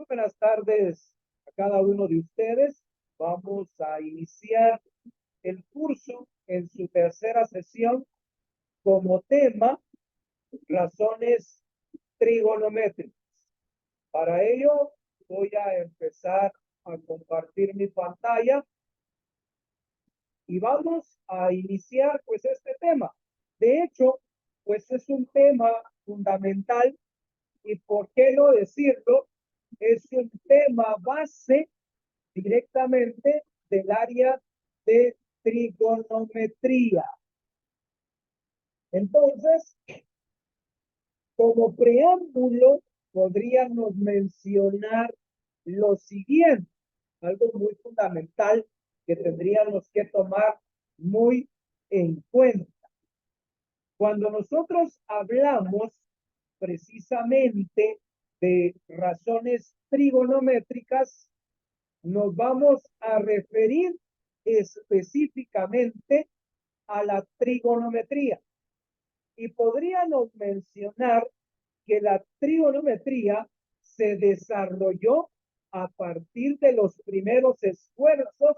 Muy buenas tardes a cada uno de ustedes. Vamos a iniciar el curso en su tercera sesión como tema razones trigonométricas. Para ello voy a empezar a compartir mi pantalla y vamos a iniciar pues este tema. De hecho, pues es un tema fundamental y por qué no decirlo, es un tema base directamente del área de trigonometría. Entonces, como preámbulo, podríamos mencionar lo siguiente, algo muy fundamental que tendríamos que tomar muy en cuenta. Cuando nosotros hablamos precisamente de razones trigonométricas, nos vamos a referir específicamente a la trigonometría. Y podríamos mencionar que la trigonometría se desarrolló a partir de los primeros esfuerzos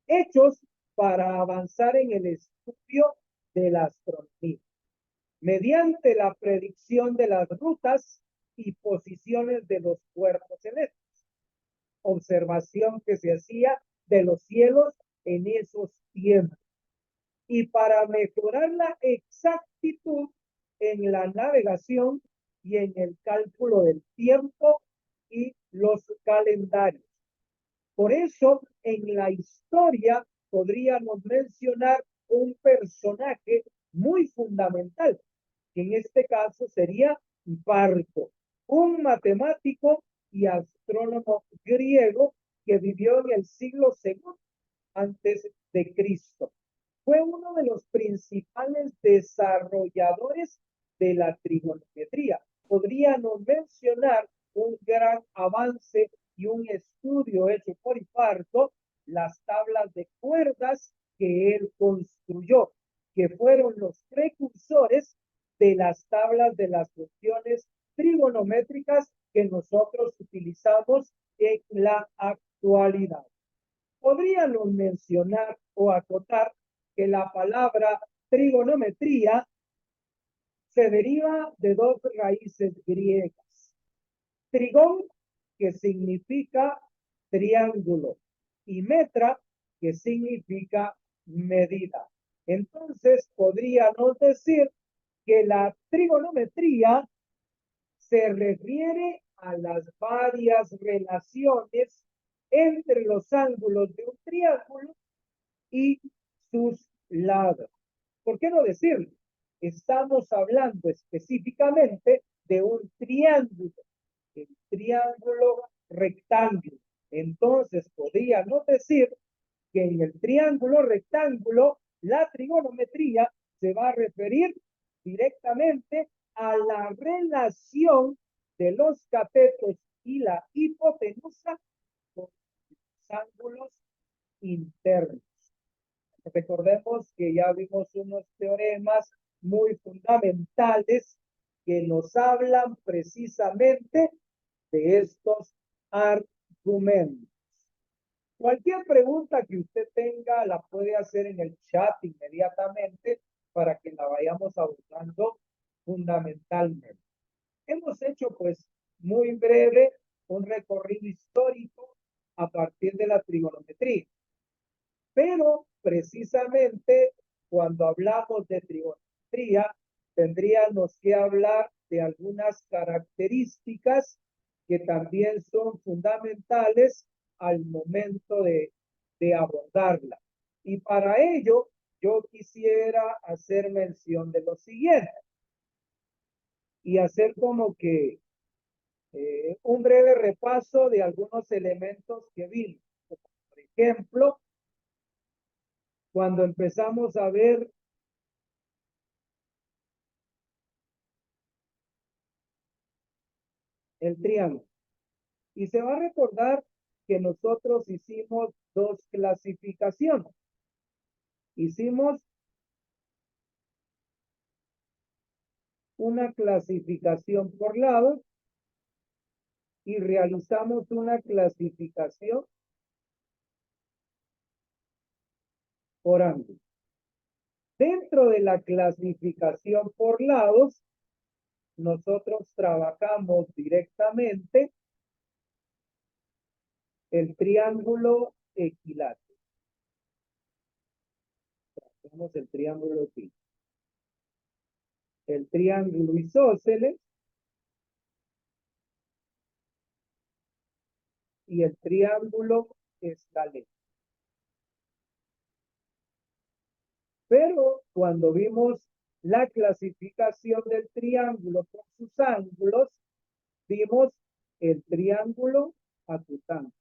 hechos para avanzar en el estudio de la astronomía, mediante la predicción de las rutas y posiciones de los cuerpos celestes, observación que se hacía de los cielos en esos tiempos. Y para mejorar la exactitud en la navegación y en el cálculo del tiempo y los calendarios. Por eso, en la historia podríamos mencionar un personaje muy fundamental, que en este caso sería Hiparco, un matemático y astrónomo griego que vivió en el siglo II antes de Cristo. Fue uno de los principales desarrolladores de la trigonometría. Podríamos mencionar un gran avance y un estudio hecho por Hiparco, las tablas de cuerdas que él construyó, que fueron los precursores de las tablas de las funciones trigonométricas que nosotros utilizamos en la actualidad. Podríamos mencionar o acotar que la palabra trigonometría se deriva de dos raíces griegas. Trigón, que significa triángulo, y metra, que significa medida. Entonces, podríamos decir que la trigonometría se refiere a las varias relaciones entre los ángulos de un triángulo y sus lados. ¿Por qué no decirlo? Estamos hablando específicamente de un triángulo, el triángulo rectángulo. Entonces, podríamos decir que en el triángulo rectángulo, la trigonometría se va a referir directamente a la relación de los catetos y la hipotenusa con los ángulos internos. Recordemos que ya vimos unos teoremas muy fundamentales que nos hablan precisamente de estos argumentos. Cualquier pregunta que usted tenga la puede hacer en el chat inmediatamente para que la vayamos abordando fundamentalmente. Hemos hecho pues muy breve un recorrido histórico a partir de la trigonometría. Pero precisamente cuando hablamos de trigonometría, tendríamos que hablar de algunas características que también son fundamentales al momento de abordarla. Y para ello, yo quisiera hacer mención de lo siguiente y hacer como que un breve repaso de algunos elementos que vimos. Por ejemplo, cuando empezamos a ver el triángulo. Y se va a recordar que nosotros hicimos dos clasificaciones. Hicimos una clasificación por lado y realizamos una clasificación por ángulo. Dentro de la clasificación por lados, nosotros trabajamos directamente el triángulo equilátero. Trabajamos el triángulo equilátero. El triángulo isósceles y el triángulo escaleno. Pero cuando vimos la clasificación del triángulo por sus ángulos, vimos el triángulo acutángulo.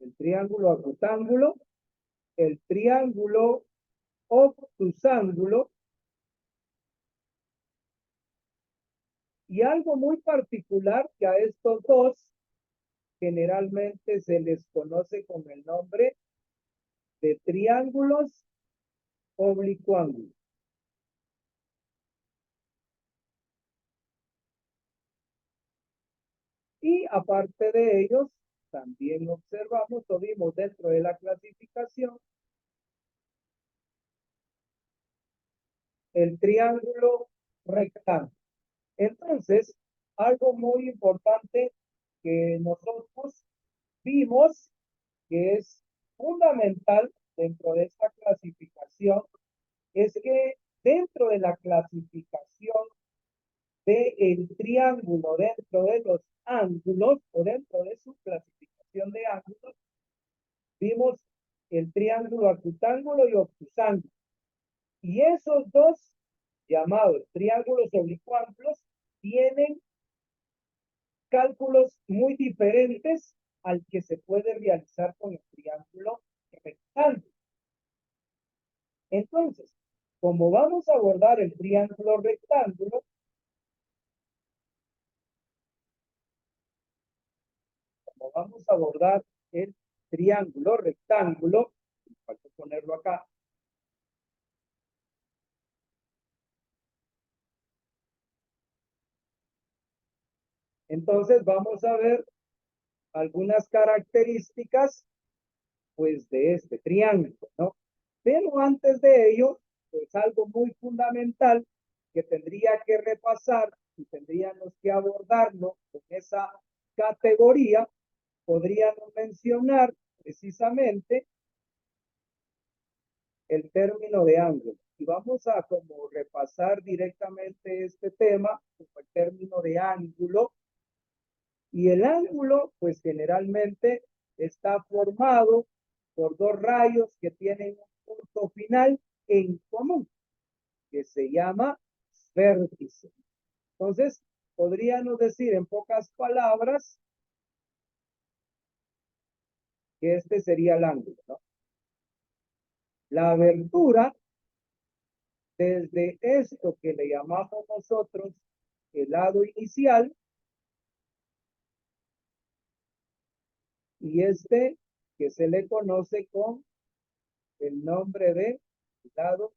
El triángulo acutángulo, el triángulo obtusángulo y algo muy particular que a estos dos generalmente se les conoce con el nombre de triángulos oblicuángulos. Y aparte de ellos, también observamos o vimos dentro de la clasificación el triángulo rectángulo. Entonces, algo muy importante que nosotros vimos que es fundamental dentro de esta clasificación es que dentro de la clasificación del triángulo dentro de los ángulos o dentro de su clasificación de ángulos, vimos el triángulo acutángulo y obtusángulo. Y esos dos llamados triángulos oblicuángulos tienen cálculos muy diferentes al que se puede realizar con el triángulo rectángulo. Entonces, como vamos a abordar el triángulo rectángulo, como vamos a abordar el triángulo rectángulo, falta ponerlo acá. Entonces vamos a ver algunas características pues de este triángulo, ¿no? Pero antes de ello, pues algo muy fundamental que tendría que repasar y tendríamos que abordarlo con esa categoría, podríamos mencionar precisamente el término de ángulo. Y vamos a como repasar directamente este tema, como el término de ángulo. Y el ángulo, pues generalmente está formado por dos rayos que tienen un punto final en común, que se llama vértice. Entonces, podríamos decir en pocas palabras que este sería el ángulo, ¿no? La abertura, desde esto que le llamamos nosotros el lado inicial, y este que se le conoce con el nombre de lado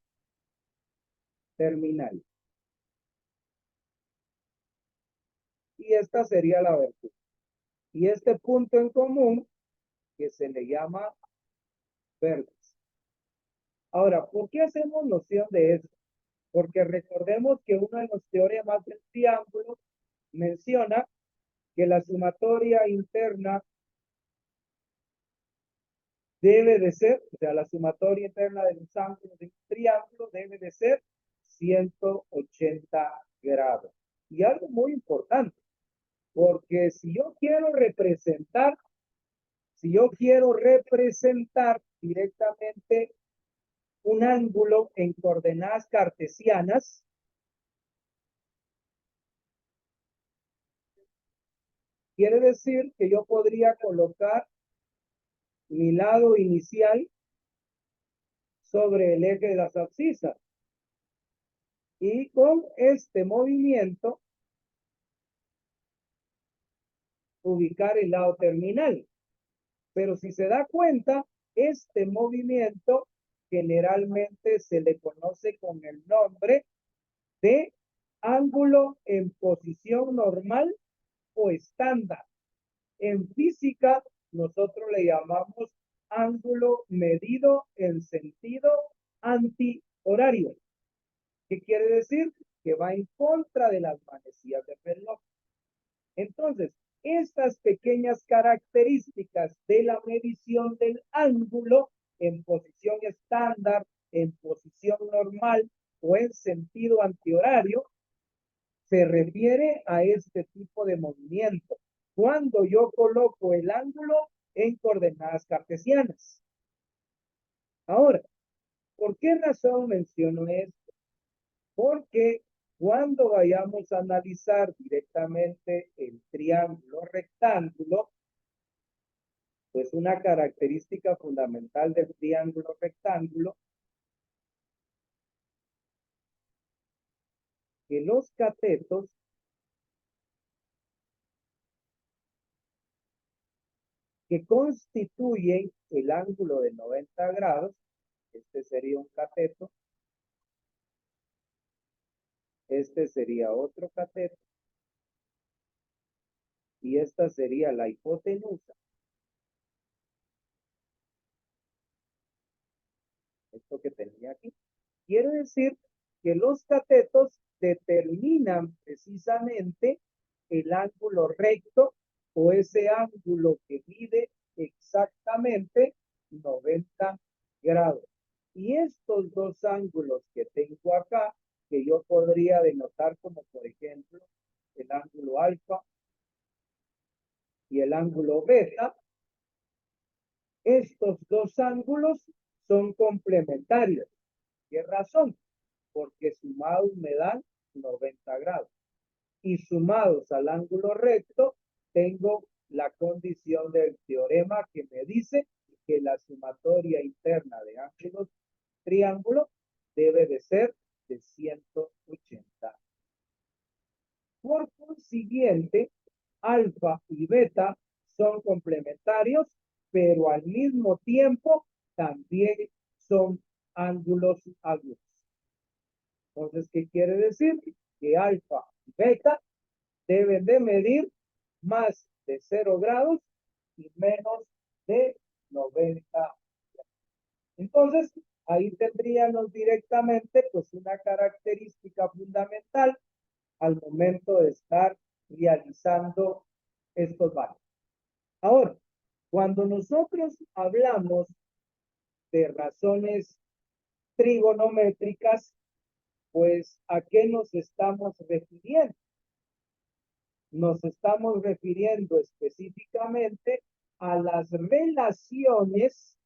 terminal. Y esta sería la abertura. Y este punto en común que se le llama vértice. Ahora, ¿por qué hacemos noción de esto? Porque recordemos que uno de los teoremas del triángulo menciona que la sumatoria interna debe de ser, o sea, la sumatoria interna de los ángulos de un triángulo debe de ser 180 grados. Y algo muy importante, porque si yo quiero representar directamente un ángulo en coordenadas cartesianas, quiere decir que yo podría colocar mi lado inicial sobre el eje de las abscisas. Y con este movimiento, ubicar el lado terminal. Pero si se da cuenta, este movimiento generalmente se le conoce con el nombre de ángulo en posición normal o estándar. En física, nosotros le llamamos ángulo medido en sentido antihorario. ¿Qué quiere decir? Que va en contra de las manecillas del reloj. Entonces, estas pequeñas características de la medición del ángulo en posición estándar, en posición normal o en sentido antihorario, se refiere a este tipo de movimiento. Cuando yo coloco el ángulo en coordenadas cartesianas. Ahora, ¿por qué razón menciono esto? Porque cuando vayamos a analizar directamente el triángulo rectángulo, pues una característica fundamental del triángulo rectángulo, que los catetos que constituyen el ángulo de 90 grados, este sería un cateto, este sería otro cateto, y esta sería la hipotenusa. Esto que tenía aquí. Quiere decir que los catetos determinan precisamente el ángulo recto o ese ángulo que mide exactamente 90 grados. Y estos dos ángulos que tengo acá, que yo podría denotar como por ejemplo el ángulo alfa y el ángulo beta, estos dos ángulos son complementarios. ¿Qué razón? Porque sumados me dan 90 grados. Y sumados al ángulo recto, tengo la condición del teorema que me dice que la sumatoria interna de ángulos triángulo debe de ser de 180. Por consiguiente, alfa y beta son complementarios, pero al mismo tiempo también son ángulos agudos. Entonces, ¿qué quiere decir? Que alfa y beta deben de medir más de 0 grados y menos de 90 grados. Entonces, ahí tendríamos directamente pues una característica fundamental al momento de estar realizando estos valores. Ahora, cuando nosotros hablamos de razones trigonométricas, pues ¿a qué nos estamos refiriendo? Nos estamos refiriendo específicamente a las relaciones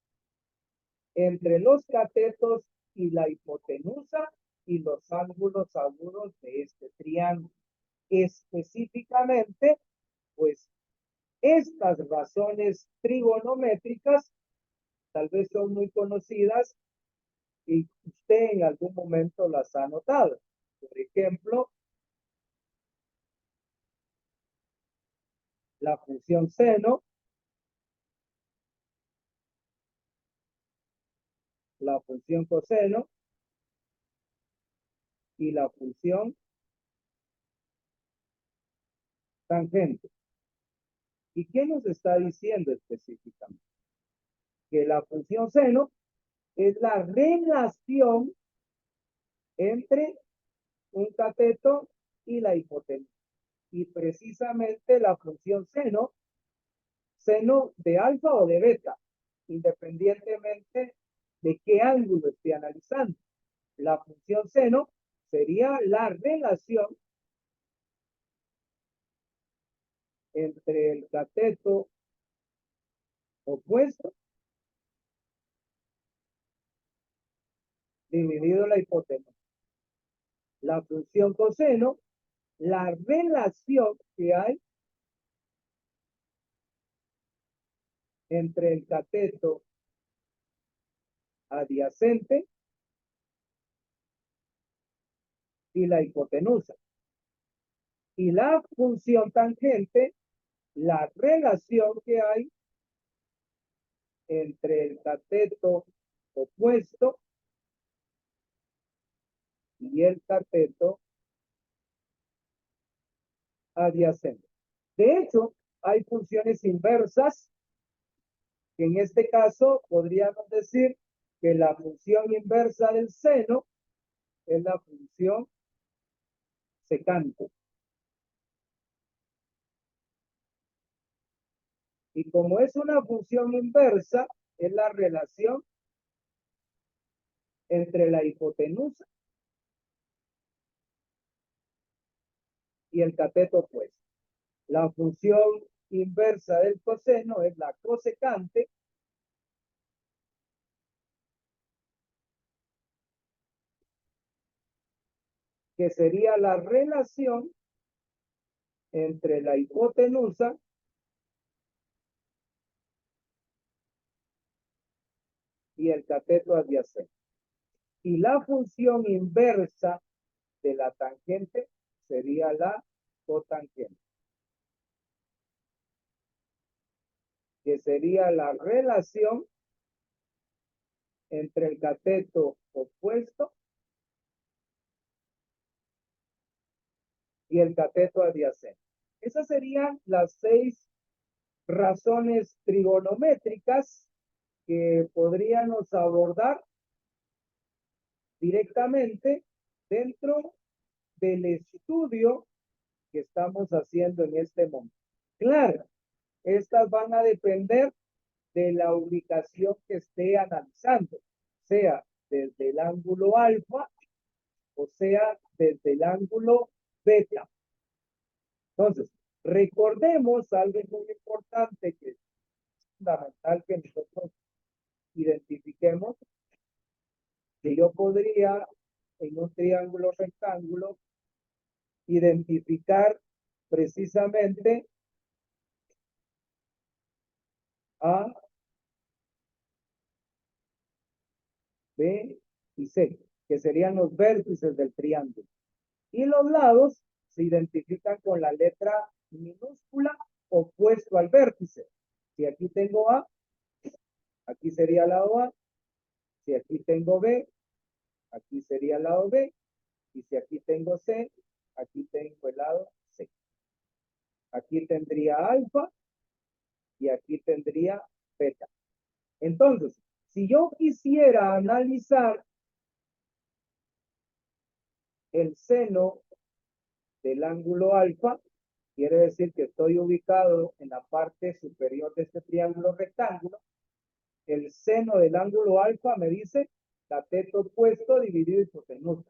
entre los catetos y la hipotenusa y los ángulos agudos de este triángulo. Específicamente, pues estas razones trigonométricas tal vez son muy conocidas y usted en algún momento las ha notado. Por ejemplo, la función seno, la función coseno y la función tangente. ¿Y qué nos está diciendo específicamente? Que la función seno es la relación entre un cateto y la hipotenusa. Y precisamente la función seno, seno de alfa o de beta, independientemente de qué ángulo esté analizando. La función seno sería la relación entre el cateto opuesto dividido la hipotenusa. La función coseno, la relación que hay entre el cateto adyacente y la hipotenusa. Y la función tangente, la relación que hay entre el cateto opuesto y el cateto adyacente. De hecho, hay funciones inversas que en este caso podríamos decir que la función inversa del seno es la función secante. Y como es una función inversa, es la relación entre la hipotenusa y el cateto opuesto. La función inversa del coseno es la cosecante, que sería la relación entre la hipotenusa y el cateto adyacente. Y la función inversa de la tangente sería la cotangente, que sería la relación entre el cateto opuesto y el cateto adyacente. Esas serían las 6 razones trigonométricas que podríamos abordar directamente dentro del estudio que estamos haciendo en este momento. Claro, estas van a depender de la ubicación que esté analizando, sea desde el ángulo alfa o sea desde el ángulo beta. Entonces, recordemos algo muy importante que es fundamental que nosotros identifiquemos, que yo podría en un triángulo rectángulo identificar precisamente A, B y C, que serían los vértices del triángulo. Y los lados se identifican con la letra minúscula opuesto al vértice. Si aquí tengo A, aquí sería el lado A. Si aquí tengo B, aquí sería el lado B. Y si aquí tengo C, aquí tengo el lado C. Aquí tendría alfa y aquí tendría beta. Entonces, si yo quisiera analizar el seno del ángulo alfa, quiere decir que estoy ubicado en la parte superior de este triángulo rectángulo. El seno del ángulo alfa me dice cateto opuesto dividido hipotenusa.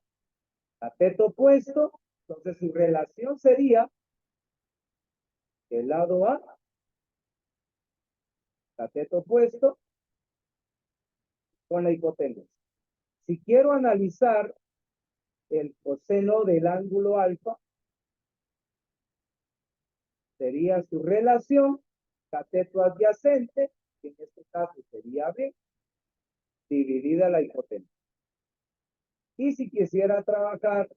Cateto opuesto, entonces su relación sería el lado A, cateto opuesto, con la hipotenusa. Si quiero analizar el coseno del ángulo alfa, sería su relación cateto adyacente, que en este caso sería B, dividida la hipotenusa. Y si quisiera trabajar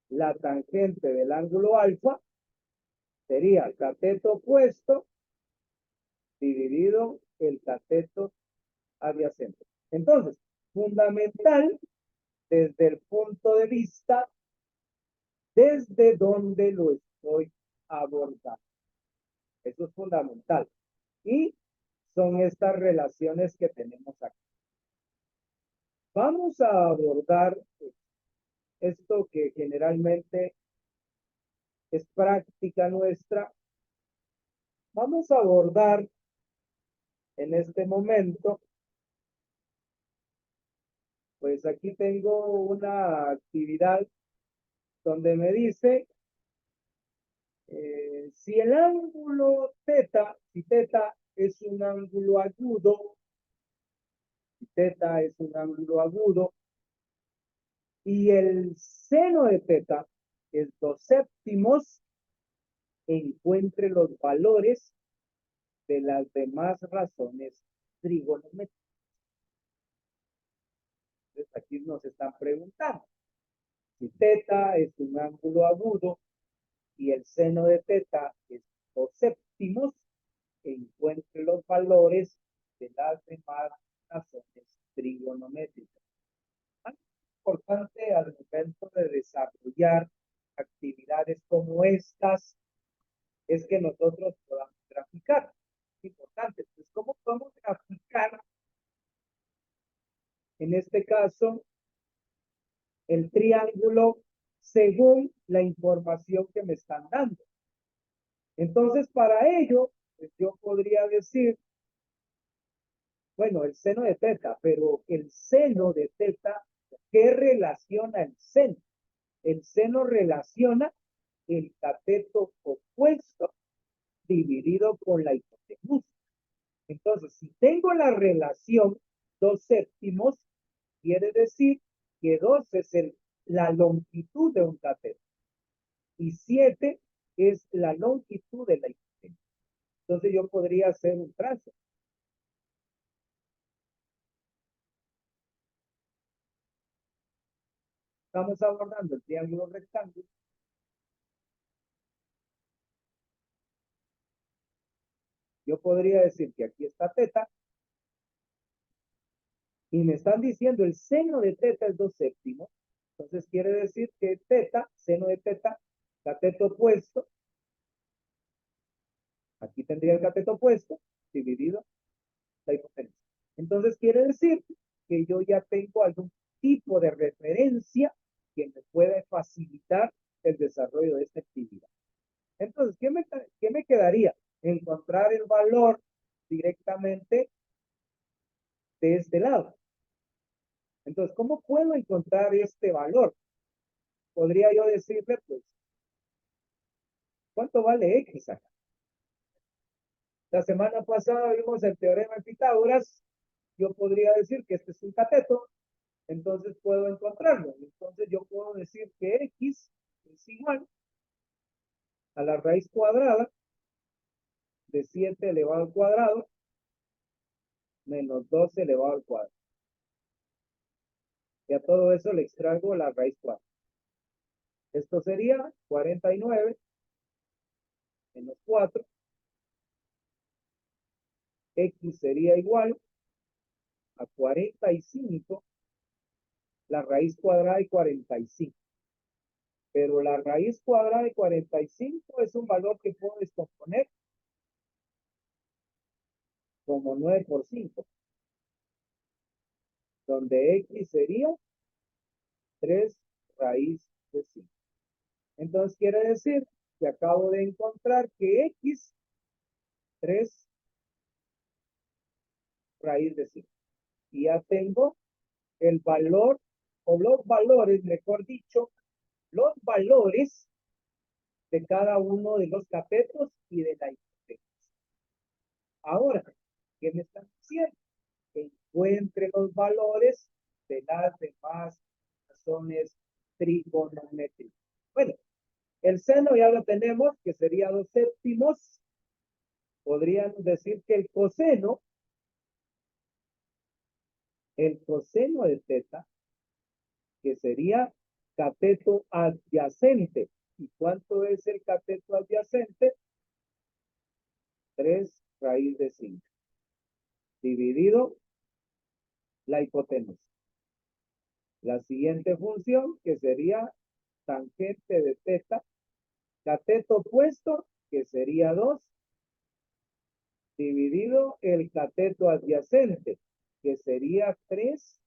la tangente del ángulo alfa, sería cateto opuesto dividido el cateto adyacente. Entonces, fundamental desde el punto de vista desde donde lo estoy abordando. Eso es fundamental. Y son estas relaciones que tenemos aquí. Vamos a abordar esto que generalmente es práctica nuestra. Vamos a abordar en este momento, pues aquí tengo una actividad donde me dice si el ángulo teta, si teta es un ángulo agudo, si teta es un ángulo agudo, y el seno de teta es 2/7, encuentre los valores de las demás razones trigonométricas. Entonces aquí nos están preguntando, si teta es un ángulo agudo y el seno de teta es 2/7, encuentre los valores de las demás razones trigonométricas. Importante al momento de desarrollar actividades como estas es que nosotros podamos graficar. Es importante. Entonces, ¿cómo podemos graficar, en este caso, el triángulo según la información que me están dando? Entonces, para ello, pues yo podría decir, bueno, el seno de teta, pero el seno de teta, ¿qué relaciona el seno? El seno relaciona el cateto opuesto dividido con la hipotenusa. Entonces, si tengo la relación 2/7, quiere decir que 2 es la longitud de un cateto y 7 es la longitud de la hipotenusa. Entonces yo podría hacer un trazo. Estamos abordando el triángulo rectángulo. Yo podría decir que aquí está teta y me están diciendo el seno de teta es 2/7. Entonces quiere decir que teta, seno de teta, cateto opuesto, aquí tendría el cateto opuesto, dividido la hipotenusa. Entonces quiere decir que yo ya tengo algún tipo de referencia que me puede facilitar el desarrollo de esta actividad. Entonces, ¿qué me quedaría? Encontrar el valor directamente de este lado. Entonces, ¿cómo puedo encontrar este valor? Podría yo decirle, pues, ¿cuánto vale X acá? La semana pasada vimos el teorema de Pitágoras. Yo podría decir que este es un cateto, entonces puedo encontrarlo. Entonces yo puedo decir que X es igual a la raíz cuadrada de 7 elevado al cuadrado menos 12 elevado al cuadrado. Y a todo eso le extraigo la raíz cuadrada. Esto sería 49 menos 4. X sería igual a 45, la raíz cuadrada de 45. Pero la raíz cuadrada de 45 es un valor que puedo descomponer como 9 por 5, donde X sería 3 raíz de 5. Entonces quiere decir que acabo de encontrar que X 3 raíz de 5. Y ya tengo el valor, o los valores, mejor dicho, los valores de cada uno de los catetos y de la hipotenusa. Ahora, ¿qué me están diciendo? Que encuentre los valores de las demás razones trigonométricas. Bueno, el seno ya lo tenemos, que sería 2/7. Podríamos decir que el coseno de teta, que sería cateto adyacente. ¿Y cuánto es el cateto adyacente? 3 raíz de 5. Dividido la hipotenusa. La siguiente función, que sería tangente de teta, cateto opuesto, que sería 2, dividido el cateto adyacente, que sería 3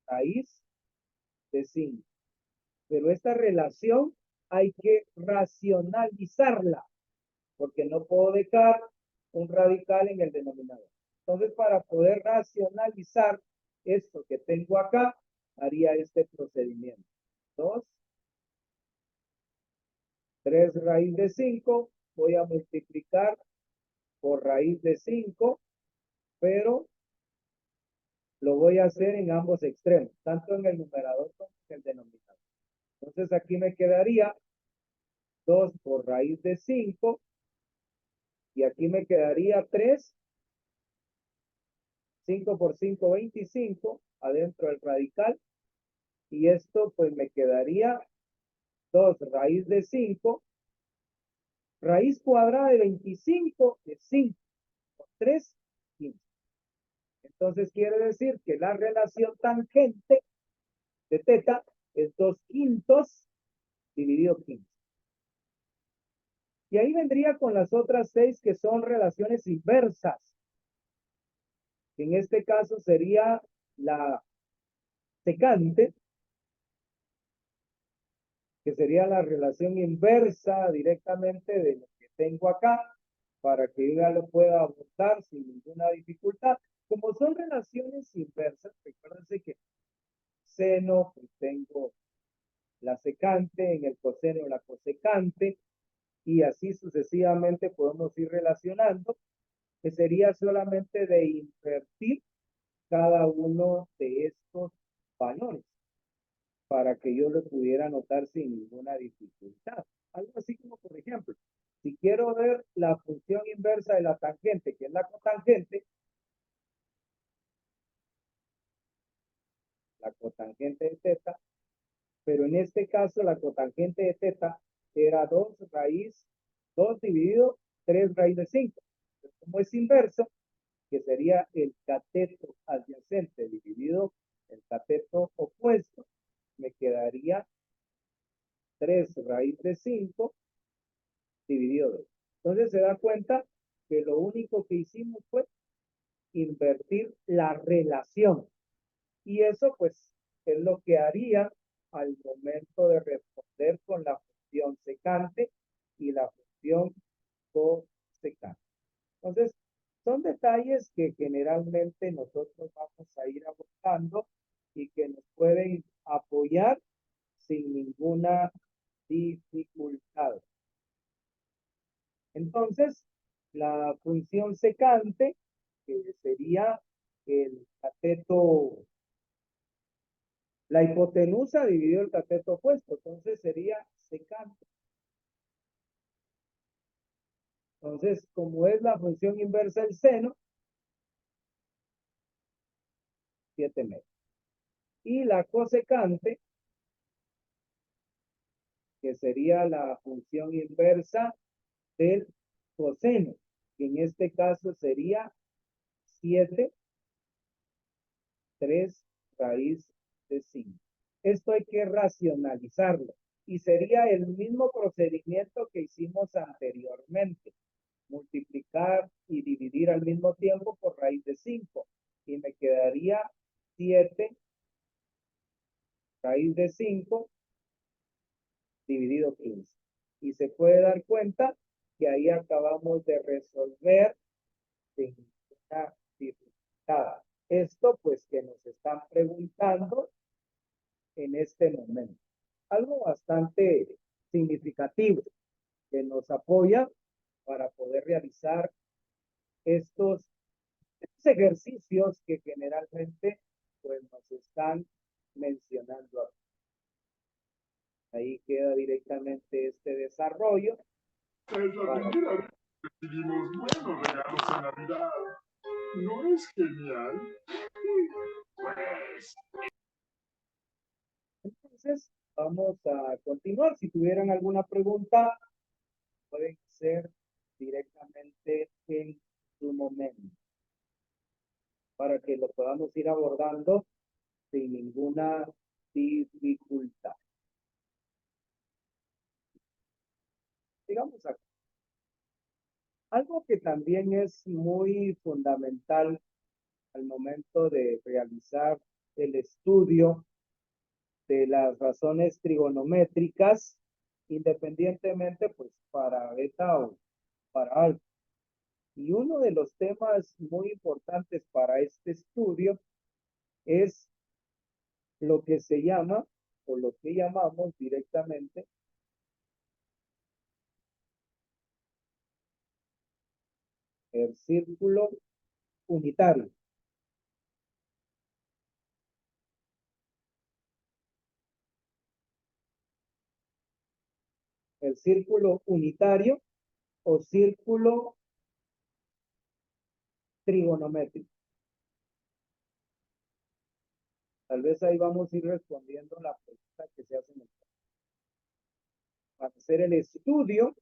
raíz de 5. Pero esta relación hay que racionalizarla, porque no puedo dejar un radical en el denominador. Entonces, para poder racionalizar esto que tengo acá, haría este procedimiento. 2, 3 raíz de 5, voy a multiplicar por raíz de 5, pero lo voy a hacer en ambos extremos, tanto en el numerador como en el denominador. Entonces aquí me quedaría 2 por raíz de 5 y aquí me quedaría 3. 5 por 5, 25, adentro del radical. Y esto pues me quedaría 2 raíz de 5. Raíz cuadrada de 25 es 5 por 3, 15. Entonces quiere decir que la relación tangente de teta es 2/5 dividido 15. Y ahí vendría con las otras 6 que son relaciones inversas. En este caso sería la secante, que sería la relación inversa directamente de lo que tengo acá, para que yo ya lo pueda abordar sin ninguna dificultad. Como son relaciones inversas, recuérdense que seno, pues tengo la secante, en el coseno la cosecante, y así sucesivamente podemos ir relacionando, que sería solamente de invertir cada uno de estos valores para que yo lo pudiera anotar sin ninguna dificultad. Algo así como, por ejemplo, si quiero ver la función inversa de la tangente, que es la cotangente de teta, pero en este caso la cotangente de teta era 2 raíz, 2 dividido 3 raíz de 5. Como es inverso, que sería el cateto adyacente dividido el cateto opuesto, me quedaría 3 raíz de 5 dividido 2. Entonces se da cuenta que lo único que hicimos fue invertir la relación. Y eso pues es lo que haría al momento de responder con la función secante y la función cosecante. Entonces, son detalles que generalmente nosotros vamos a ir abordando y que nos pueden apoyar sin ninguna dificultad. Entonces, la función secante, que sería el cateto, la hipotenusa dividido el cateto opuesto, entonces sería secante. Entonces, como es la función inversa del seno, 7 metros. Y la cosecante, que sería la función inversa del coseno, que en este caso sería 7, 3 raíz de 5. Esto hay que racionalizarlo y sería el mismo procedimiento que hicimos anteriormente. Multiplicar y dividir al mismo tiempo por raíz de 5 y me quedaría 7 raíz de 5 dividido 15. Y se puede dar cuenta que ahí acabamos de resolver sin ninguna dificultad. Esto pues que nos están preguntando en este momento. Algo bastante significativo que nos apoya para poder realizar estos ejercicios que generalmente pues nos están mencionando aquí. Ahí queda directamente este desarrollo. Es la primera vez que recibimos buenos regalos en Navidad. ¿No es genial? Pues. Entonces, vamos a continuar. Si tuvieran alguna pregunta, pueden ser directamente en su momento para que lo podamos ir abordando sin ninguna dificultad. Digamos acá. Algo que también es muy fundamental al momento de realizar el estudio de las razones trigonométricas, independientemente pues para beta o para alfa. Y uno de los temas muy importantes para este estudio es lo que se llama, o lo que llamamos directamente, el círculo unitario. El círculo unitario o círculo trigonométrico. Tal vez ahí vamos a ir respondiendo la pregunta que se hace en el caso. Para hacer el estudio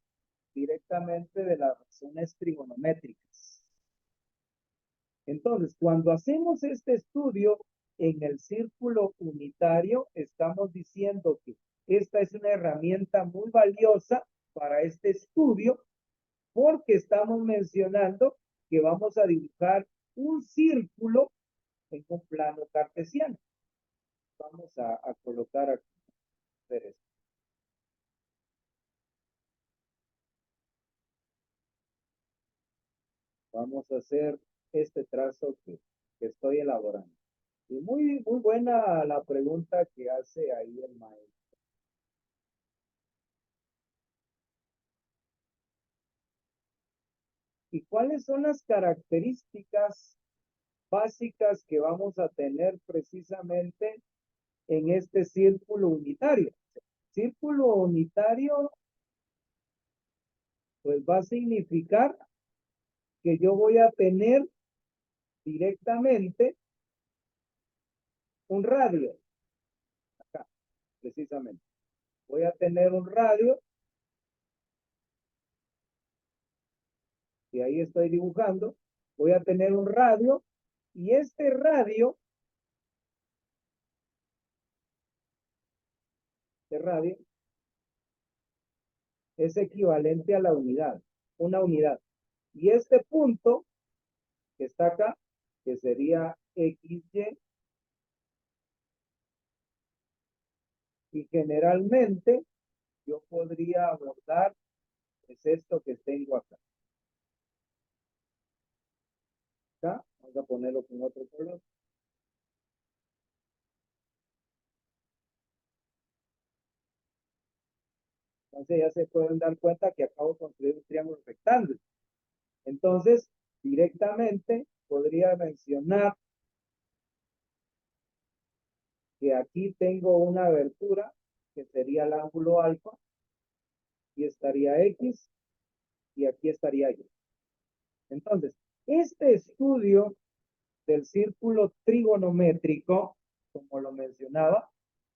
directamente de las razones trigonométricas. Entonces, cuando hacemos este estudio en el círculo unitario, estamos diciendo que esta es una herramienta muy valiosa para este estudio porque estamos mencionando que vamos a dibujar un círculo en un plano cartesiano. Vamos a colocar aquí. Vamos a hacer este trazo que estoy elaborando. Y muy buena la pregunta que hace ahí el maestro. ¿Y cuáles son las características básicas que vamos a tener precisamente en este círculo unitario? Círculo unitario, pues va a significar que yo voy a tener directamente un radio. Acá, precisamente. Voy a tener un radio. Y ahí estoy dibujando. Voy a tener un radio. Y este radio es equivalente a la unidad, una unidad. Y este punto que está acá, que sería XY, y generalmente yo podría abordar es esto que tengo acá. Acá, vamos a ponerlo con otro color. Entonces ya se pueden dar cuenta que acabo de construir un triángulo rectángulo. Entonces, directamente podría mencionar que aquí tengo una abertura que sería el ángulo alfa y estaría X y aquí estaría Y. Entonces, este estudio del círculo trigonométrico, como lo mencionaba,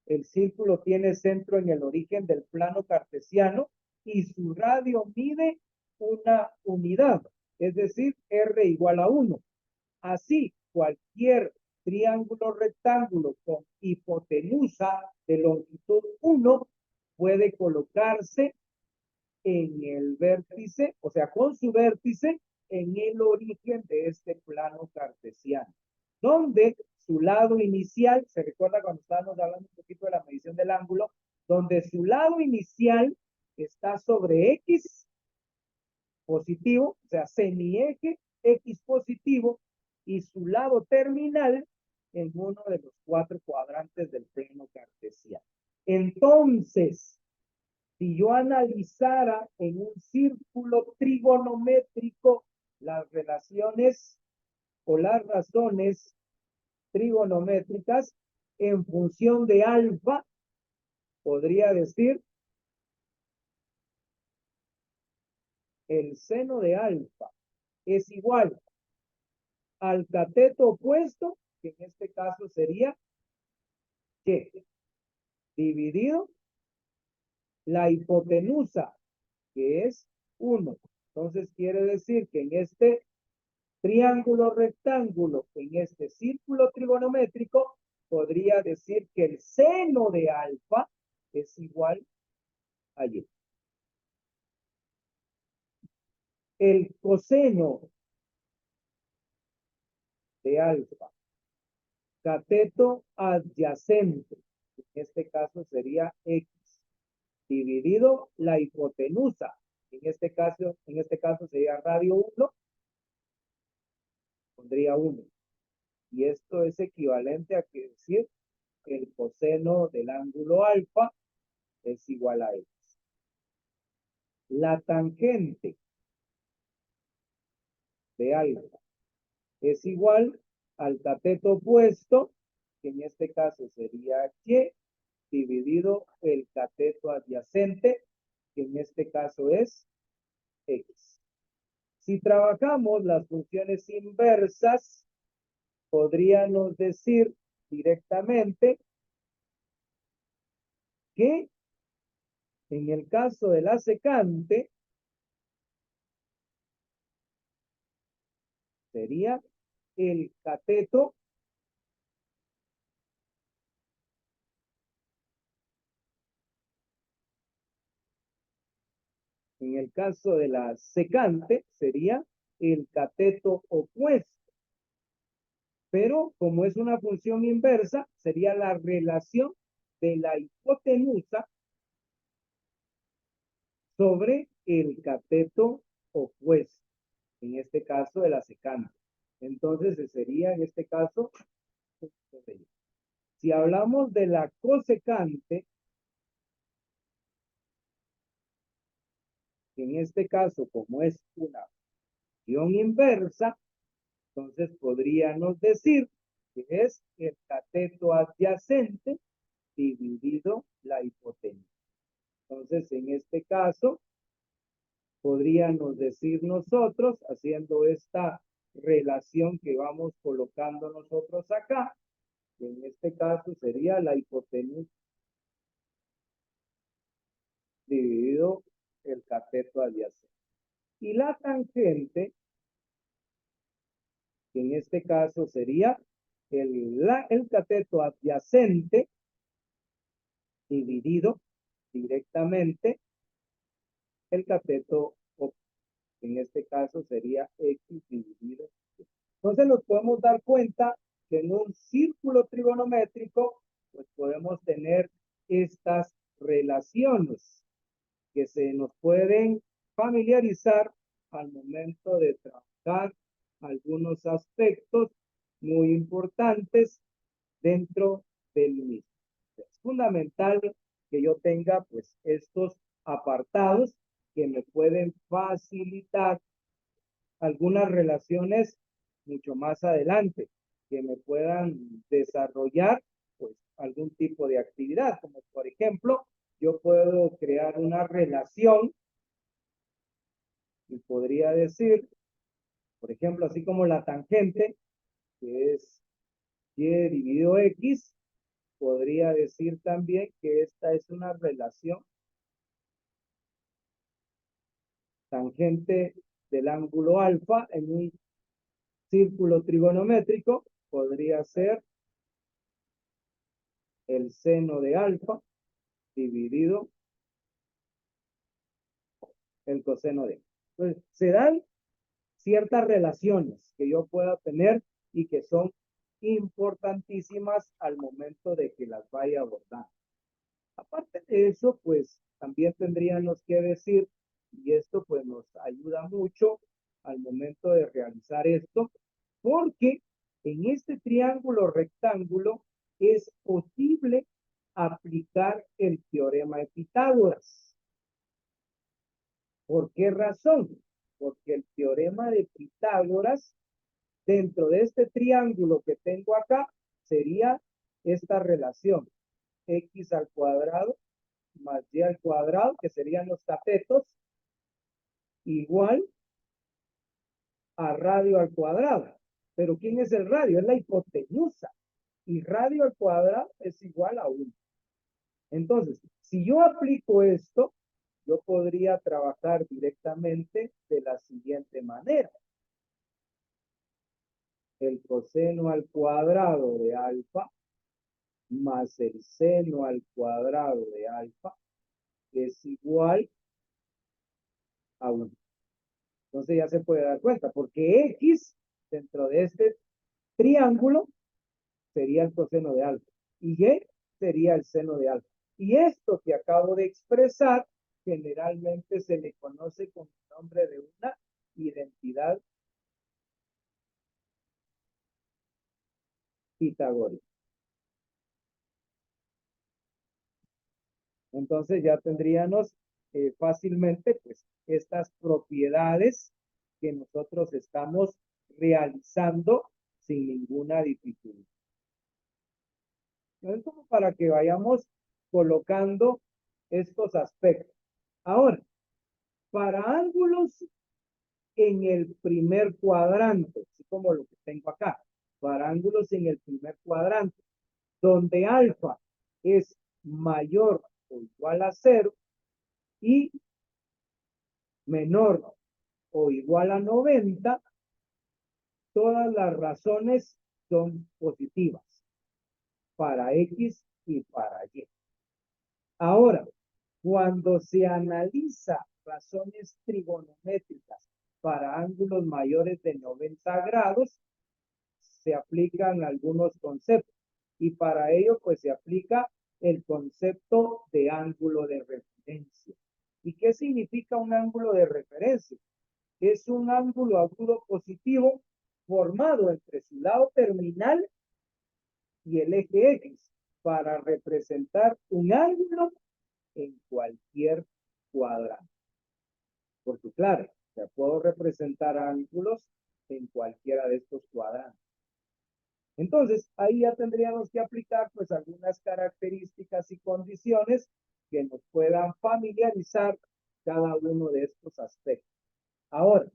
el círculo tiene centro en el origen del plano cartesiano y su radio mide una unidad, es decir, R igual a 1. Así, cualquier triángulo rectángulo con hipotenusa de longitud 1 puede colocarse en el vértice, o sea, con su vértice en el origen de este plano cartesiano, donde su lado inicial, se recuerda cuando estábamos hablando un poquito de la medición del ángulo, donde su lado inicial está sobre X positivo, o sea, semieje X positivo, y su lado terminal en uno de los 4 cuadrantes del plano cartesiano. Entonces, si yo analizara en un círculo trigonométrico las relaciones o las razones trigonométricas en función de alfa, podría decir el seno de alfa es igual al cateto opuesto, que en este caso sería que dividido la hipotenusa, que es 1. Entonces quiere decir que en este triángulo rectángulo, en este círculo trigonométrico, podría decir que el seno de alfa es igual a Y. El coseno de alfa, cateto adyacente, en este caso sería X, dividido la hipotenusa, en este caso sería radio 1, pondría 1. Y esto es equivalente a que decir que el coseno del ángulo alfa es igual a X. La tangente de alfa es igual al cateto opuesto, que en este caso sería Y, dividido el cateto adyacente, que en este caso es X. Si trabajamos las funciones inversas, podríamos decir directamente que en el caso de la secante sería el cateto En el caso de la secante sería el cateto opuesto. Pero como es una función inversa, sería la relación de la hipotenusa sobre el cateto opuesto, en este caso de la secante. Entonces sería en este caso, si hablamos de la cosecante, en este caso como es una función inversa, entonces podríamos decir que es el cateto adyacente dividido la hipotenusa. Entonces, en este caso, podríamos decir nosotros, haciendo esta relación que vamos colocando nosotros acá, que en este caso sería la hipotenusa dividido el cateto adyacente. Y la tangente, que en este caso sería el cateto adyacente dividido directamente el cateto, en este caso sería X dividido. Entonces nos podemos dar cuenta que en un círculo trigonométrico, pues podemos tener estas relaciones que se nos pueden familiarizar al momento de trabajar algunos aspectos muy importantes dentro del mismo. Es fundamental que yo tenga pues estos apartados que me pueden facilitar algunas relaciones mucho más adelante, que me puedan desarrollar pues algún tipo de actividad, como por ejemplo, yo puedo crear una relación y podría decir, por ejemplo, así como la tangente, que es y dividido x, podría decir también que esta es una relación tangente del ángulo alfa en un círculo trigonométrico, podría ser el seno de alfa dividido el coseno de. Entonces, se dan ciertas relaciones que yo pueda tener y que son importantísimas al momento de que las vaya a abordar. Aparte de eso, pues también tendríamos que decir, y esto pues nos ayuda mucho al momento de realizar esto, porque en este triángulo rectángulo es posible aplicar el teorema de Pitágoras. ¿Por qué razón? Porque el teorema de Pitágoras, dentro de este triángulo que tengo acá, sería esta relación, x al cuadrado más y al cuadrado, que serían los catetos, igual a radio al cuadrado. Pero ¿quién es el radio? Es la hipotenusa. Y radio al cuadrado es igual a 1. Entonces, si yo aplico esto, yo podría trabajar directamente de la siguiente manera. El coseno al cuadrado de alfa más el seno al cuadrado de alfa es igual a 1. Entonces ya se puede dar cuenta, porque X dentro de este triángulo sería el coseno de alfa y Y sería el seno de alfa. Y esto que acabo de expresar generalmente se le conoce con el nombre de una identidad pitagórica. Entonces ya tendríamos fácilmente pues estas propiedades que nosotros estamos realizando sin ninguna dificultad. Es como para que vayamos colocando estos aspectos. Ahora, para ángulos en el primer cuadrante, así como lo que tengo acá, para ángulos en el primer cuadrante, donde alfa es mayor o igual a 0 y menor o igual a 90, todas las razones son positivas para X y para Y. Ahora, cuando se analiza razones trigonométricas para ángulos mayores de 90 grados, se aplican algunos conceptos. Y para ello, pues se aplica el concepto de ángulo de referencia. ¿Y qué significa un ángulo de referencia? Es un ángulo agudo positivo formado entre su lado terminal y el eje X para representar un ángulo en cualquier cuadrante. Porque claro, ya puedo representar ángulos en cualquiera de estos cuadrantes. Entonces, ahí ya tendríamos que aplicar pues algunas características y condiciones que nos puedan familiarizar cada uno de estos aspectos. Ahora,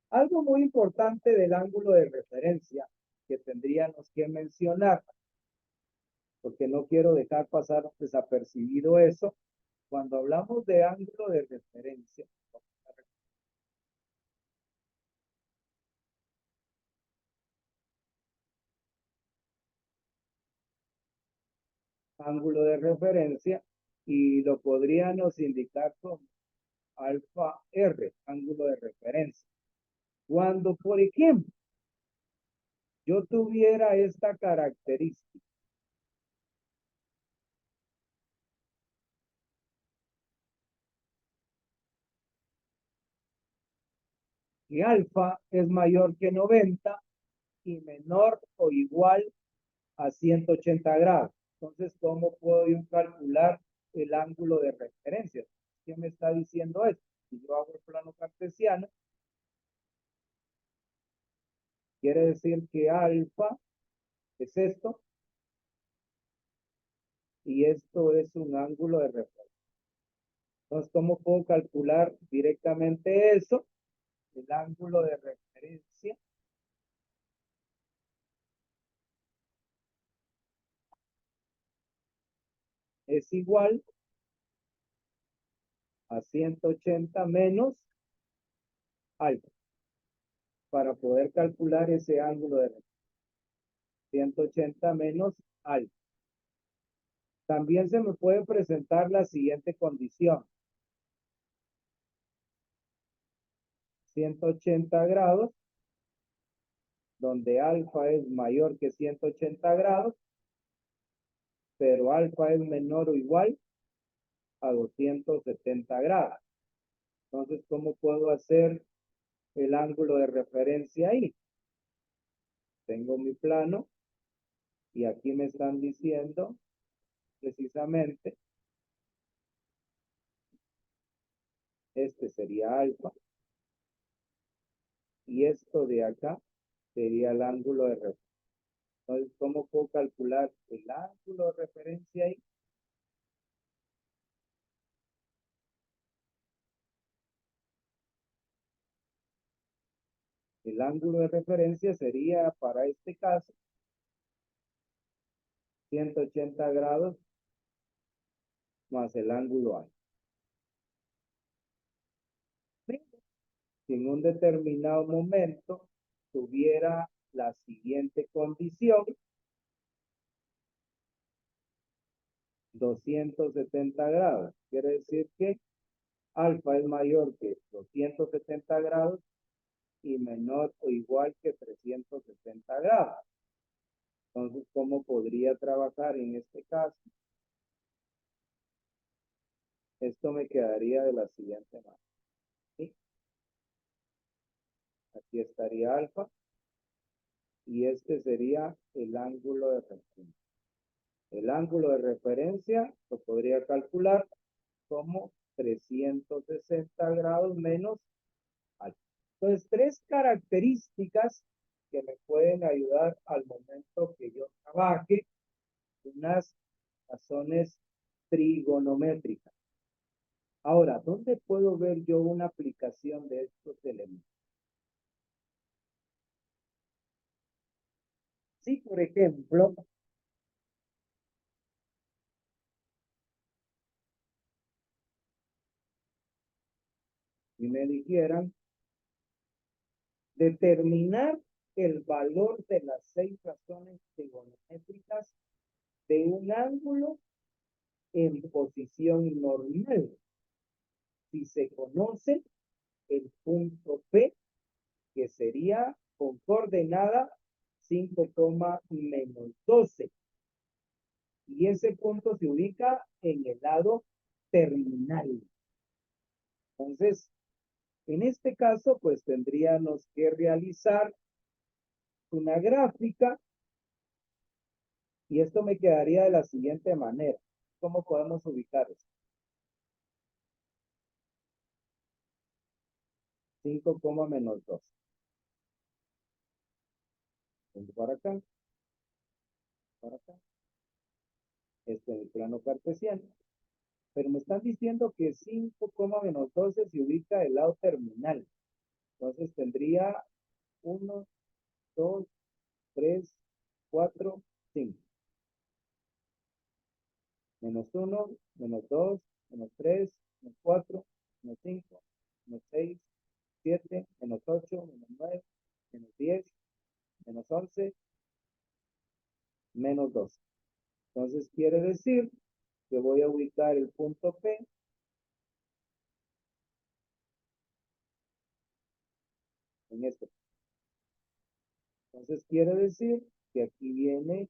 algo muy importante del ángulo de referencia que tendríamos que mencionar, porque no quiero dejar pasar desapercibido eso, cuando hablamos de ángulo de referencia, ángulo de referencia, y lo podríamos indicar como alfa R, ángulo de referencia. Cuando, por ejemplo, yo tuviera esta característica, que alfa es mayor que 90 y menor o igual a 180 grados. Entonces, ¿cómo puedo yo calcular el ángulo de referencia? ¿Qué me está diciendo esto? Si yo hago el plano cartesiano, quiere decir que alfa es esto y esto es un ángulo de referencia. Entonces, ¿cómo puedo calcular directamente eso? El ángulo de referencia es igual a 180 menos alfa para poder calcular ese ángulo de referencia. 180 menos alfa. También se me puede presentar la siguiente condición. 180 grados, donde alfa es mayor que 180 grados, pero alfa es menor o igual a 270 grados. Entonces, ¿cómo puedo hacer el ángulo de referencia ahí? Tengo mi plano y aquí me están diciendo precisamente este sería alfa y esto de acá sería el ángulo de referencia. Entonces, ¿cómo puedo calcular el ángulo de referencia ahí? El ángulo de referencia sería, para este caso, 180 grados más el ángulo alfa. Si en un determinado momento tuviera la siguiente condición, 270 grados, quiere decir que alfa es mayor que 270 grados y menor o igual que 360 grados. Entonces, ¿cómo podría trabajar en este caso? Esto me quedaría de la siguiente manera. ¿Sí? Aquí estaría alfa y este sería el ángulo de referencia. El ángulo de referencia lo podría calcular como 360 grados menos alfa. Entonces, tres características que me pueden ayudar al momento que yo trabaje unas razones trigonométricas. Ahora, ¿dónde puedo ver yo una aplicación de estos elementos? Si, por ejemplo, si me dijeran determinar el valor de las 6 razones trigonométricas de un ángulo en posición normal. si se conoce el punto P, que sería con coordenada 5, menos 12. Y ese punto se ubica en el lado terminal. Entonces, en este caso, pues tendríamos que realizar una gráfica y esto me quedaría de la siguiente manera. ¿Cómo podemos ubicar esto? 5, menos 2. Para acá, para acá. Este es el plano cartesiano. Pero me están diciendo que 5, menos 12 se ubica del lado terminal. Entonces tendría 1, 2, 3, 4, 5. Menos 1, menos 2, menos 3, menos 4, menos 5, menos 6, 7, menos 8, menos 9, menos 10, menos 11, menos 12. Entonces quiere decir que voy a ubicar el punto P en este. Entonces quiere decir que aquí viene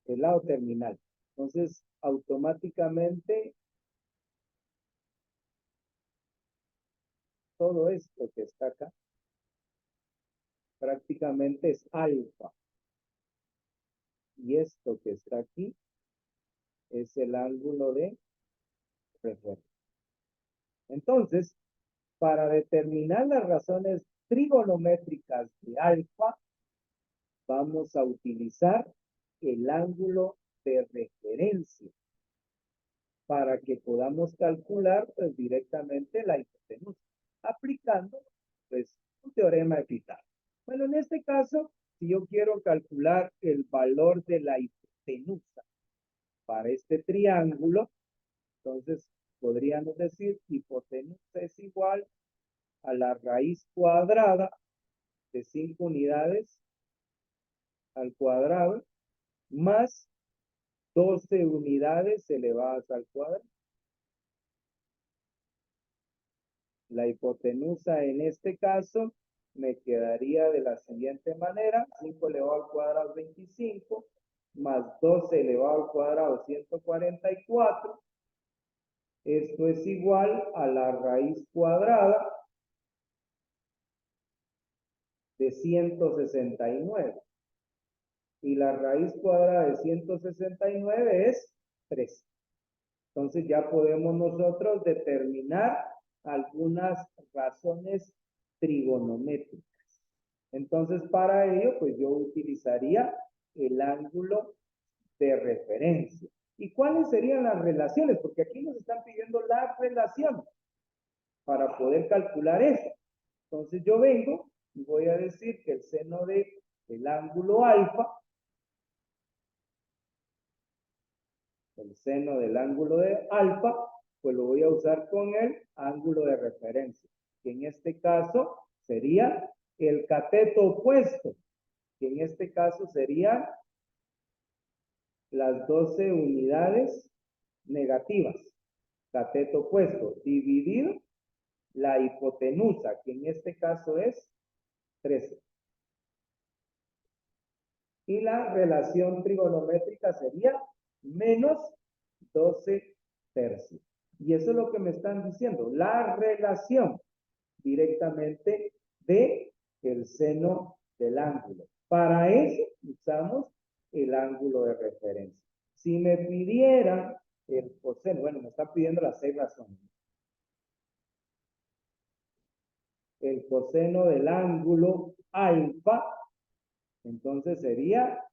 el lado terminal. Entonces automáticamente todo esto que está acá prácticamente es alfa. Y esto que está aquí es el ángulo de referencia. Entonces, para determinar las razones trigonométricas de alfa, vamos a utilizar el ángulo de referencia para que podamos calcular pues, directamente la hipotenusa, aplicando pues, un teorema de Pitágoras. Bueno, en este caso, si yo quiero calcular el valor de la hipotenusa para este triángulo, entonces podríamos decir hipotenusa es igual a la raíz cuadrada de 5 unidades al cuadrado más 12 unidades elevadas al cuadrado. La hipotenusa en este caso me quedaría de la siguiente manera: 5 elevado al cuadrado 25 más 12 elevado al cuadrado 144. Esto es igual a la raíz cuadrada de 169. Y la raíz cuadrada de 169 es 3. Entonces ya podemos nosotros determinar algunas razones trigonométricas. Entonces para ello, pues yo utilizaría el ángulo de referencia. ¿Y cuáles serían las relaciones? Porque aquí nos están pidiendo las relaciones para poder calcular eso. Entonces yo vengo y voy a decir que el seno del ángulo alfa, el seno del ángulo de alfa, pues lo voy a usar con el ángulo de referencia, que en este caso sería el cateto opuesto, que en este caso serían las 12 unidades negativas, cateto opuesto, dividido la hipotenusa, que en este caso es 13. Y la relación trigonométrica sería menos 12 tercios. Y eso es lo que me están diciendo, la relación directamente de el seno del ángulo. Para eso usamos el ángulo de referencia. Si me pidieran el coseno, bueno, me están pidiendo las 6 razones. El coseno del ángulo alfa, entonces sería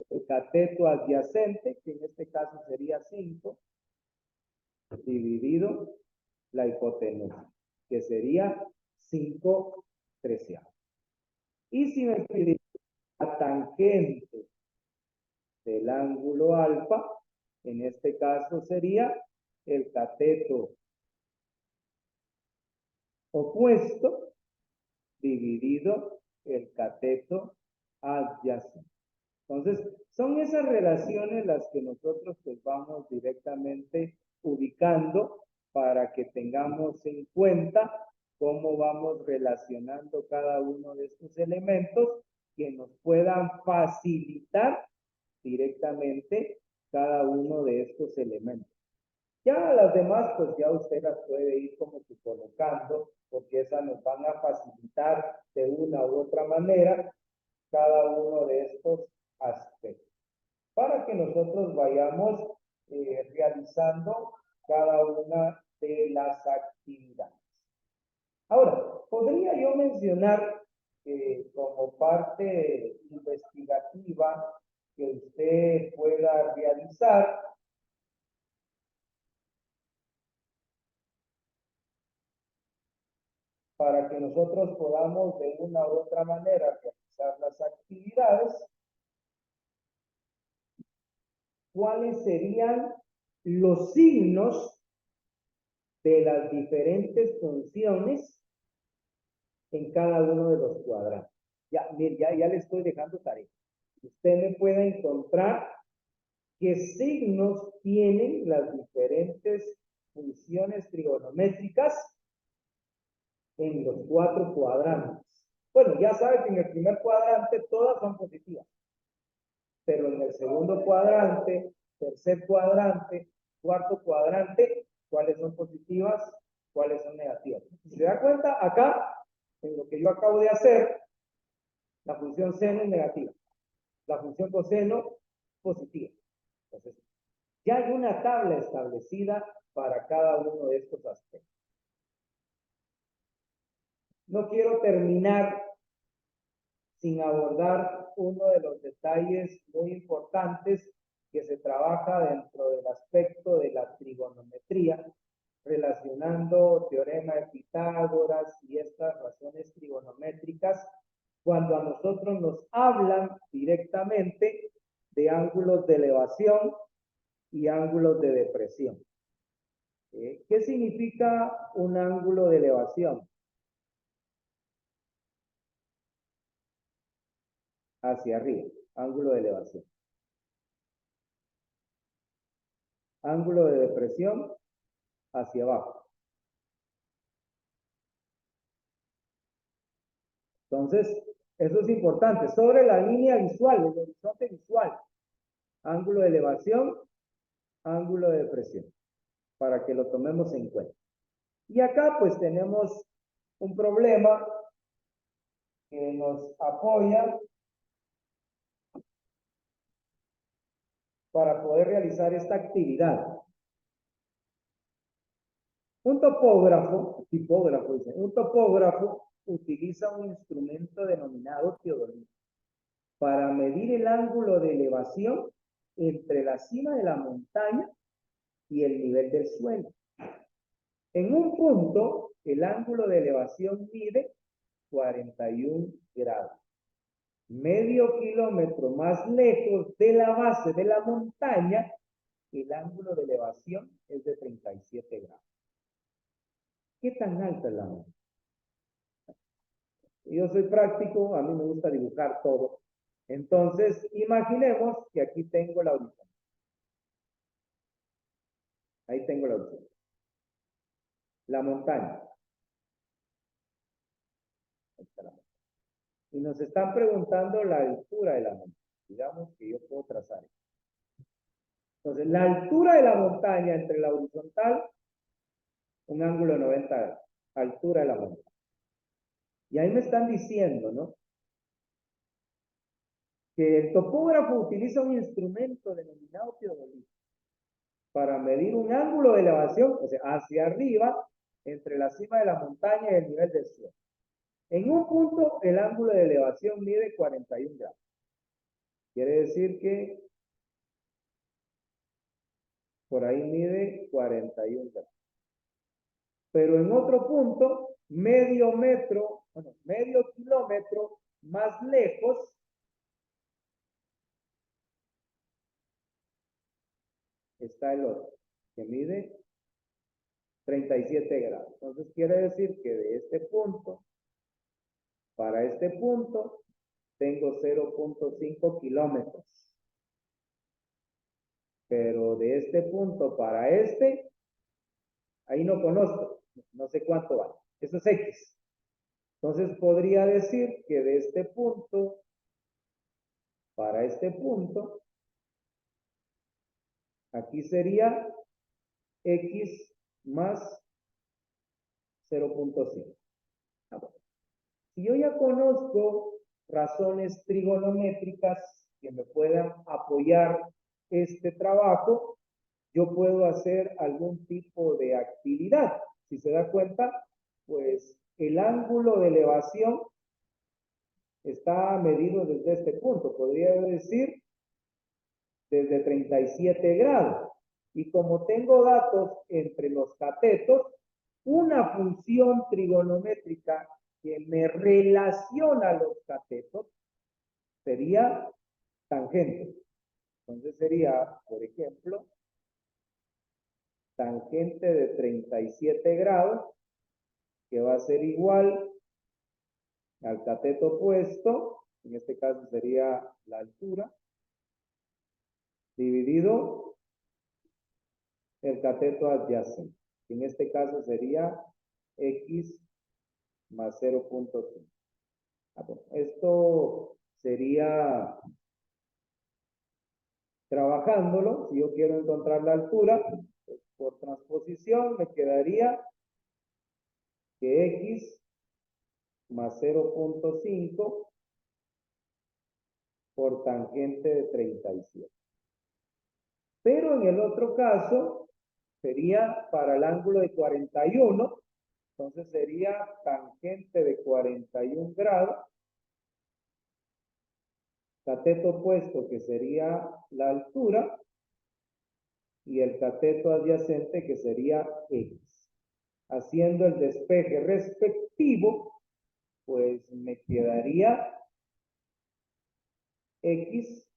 el cateto adyacente, que en este caso sería 5, dividido la hipotenusa, que sería 5 treceavos. Y si me pide la tangente del ángulo alfa, en este caso sería el cateto opuesto dividido el cateto adyacente. Entonces, son esas relaciones las que nosotros pues vamos directamente ubicando para que tengamos en cuenta cómo vamos relacionando cada uno de estos elementos que nos puedan facilitar directamente cada uno de estos elementos. Ya las demás, pues ya usted las puede ir como que colocando, porque esas nos van a facilitar de una u otra manera cada uno de estos aspectos, para que nosotros vayamos realizando cada una de las actividades. Ahora, podría yo mencionar como parte investigativa que usted pueda realizar para que nosotros podamos de una u otra manera realizar las actividades. ¿Cuáles serían los signos de las diferentes funciones en cada uno de los cuadrantes? Ya, mire, ya le estoy dejando tarea. Usted me puede encontrar qué signos tienen las diferentes funciones trigonométricas en los 4 cuadrantes. Bueno, ya sabe que en el primer cuadrante todas son positivas, pero en el segundo cuadrante, tercer cuadrante, cuarto cuadrante, ¿cuáles son positivas? ¿Cuáles son negativas? Si se da cuenta, acá, en lo que yo acabo de hacer, la función seno es negativa, la función coseno positiva. Entonces, ya hay una tabla establecida para cada uno de estos aspectos. No quiero terminar sin abordar uno de los detalles muy importantes que se trabaja dentro del aspecto de la trigonometría, relacionando teorema de Pitágoras y estas razones trigonométricas, cuando a nosotros nos hablan directamente de ángulos de elevación y ángulos de depresión. ¿Qué significa un ángulo de elevación? Hacia arriba, ángulo de elevación. Ángulo de depresión, hacia abajo. Entonces, eso es importante. Sobre la línea visual, el horizonte visual, ángulo de elevación, ángulo de depresión, para que lo tomemos en cuenta. Y acá pues tenemos un problema que nos apoya para poder realizar esta actividad. Un topógrafo utiliza un instrumento denominado teodolito para medir el ángulo de elevación entre la cima de la montaña y el nivel del suelo. En un punto, el ángulo de elevación mide 41 grados. Medio kilómetro más lejos de la base de la montaña, el ángulo de elevación es de 37 grados. ¿Qué tan alta es la montaña? Yo soy práctico, a mí me gusta dibujar todo. Entonces, imaginemos que aquí tengo la horizontal. Ahí tengo la horizontal. La montaña. Ahí está la montaña. Y nos están preguntando la altura de la montaña. Digamos que yo puedo trazar. Entonces, la altura de la montaña entre la horizontal, un ángulo de 90 grados. Altura de la montaña. Y ahí me están diciendo, ¿no? Que el topógrafo utiliza un instrumento denominado teodolito para medir un ángulo de elevación, o sea, hacia arriba, entre la cima de la montaña y el nivel del suelo. En un punto, el ángulo de elevación mide 41 grados. Quiere decir que por ahí mide 41 grados. Pero en otro punto, medio kilómetro más lejos, está el otro, que mide 37 grados. Entonces quiere decir que de este punto para este punto tengo 0.5 kilómetros. Pero de este punto para este, ahí no conozco, no sé cuánto va. Eso es X. Entonces podría decir que de este punto para este punto, aquí sería X más 0.5. Si yo ya conozco razones trigonométricas que me puedan apoyar este trabajo, yo puedo hacer algún tipo de actividad. Si se da cuenta, pues el ángulo de elevación está medido desde este punto. Podría decir desde 37 grados. Y como tengo datos entre los catetos, una función trigonométrica que me relaciona los catetos sería tangente. Entonces sería, por ejemplo, tangente de 37 grados, que va a ser igual al cateto opuesto, en este caso sería la altura, dividido el cateto adyacente. En este caso sería X más 0.5. Esto sería trabajándolo. Si yo quiero encontrar la altura, pues por transposición me quedaría que X más 0.5 por tangente de 37. Pero en el otro caso sería para el ángulo de 41, entonces sería tangente de 41 grados, cateto opuesto que sería la altura y el cateto adyacente que sería X. Haciendo el despeje respectivo, pues me quedaría X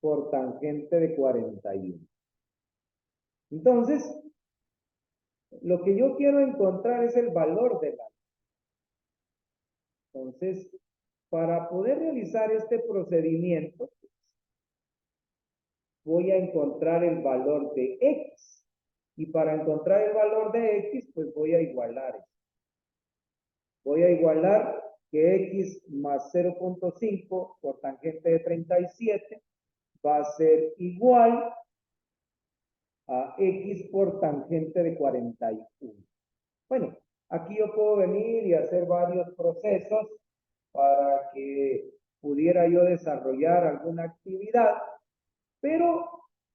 por tangente de 41. Entonces, lo que yo quiero encontrar es el valor de la. Entonces, para poder realizar este procedimiento, voy a encontrar el valor de X. Y para encontrar el valor de X, pues voy a igualar esto. Voy a igualar que X más 0.5 por tangente de 37 va a ser igual a X por tangente de 41. Bueno, aquí yo puedo venir y hacer varios procesos para que pudiera yo desarrollar alguna actividad, pero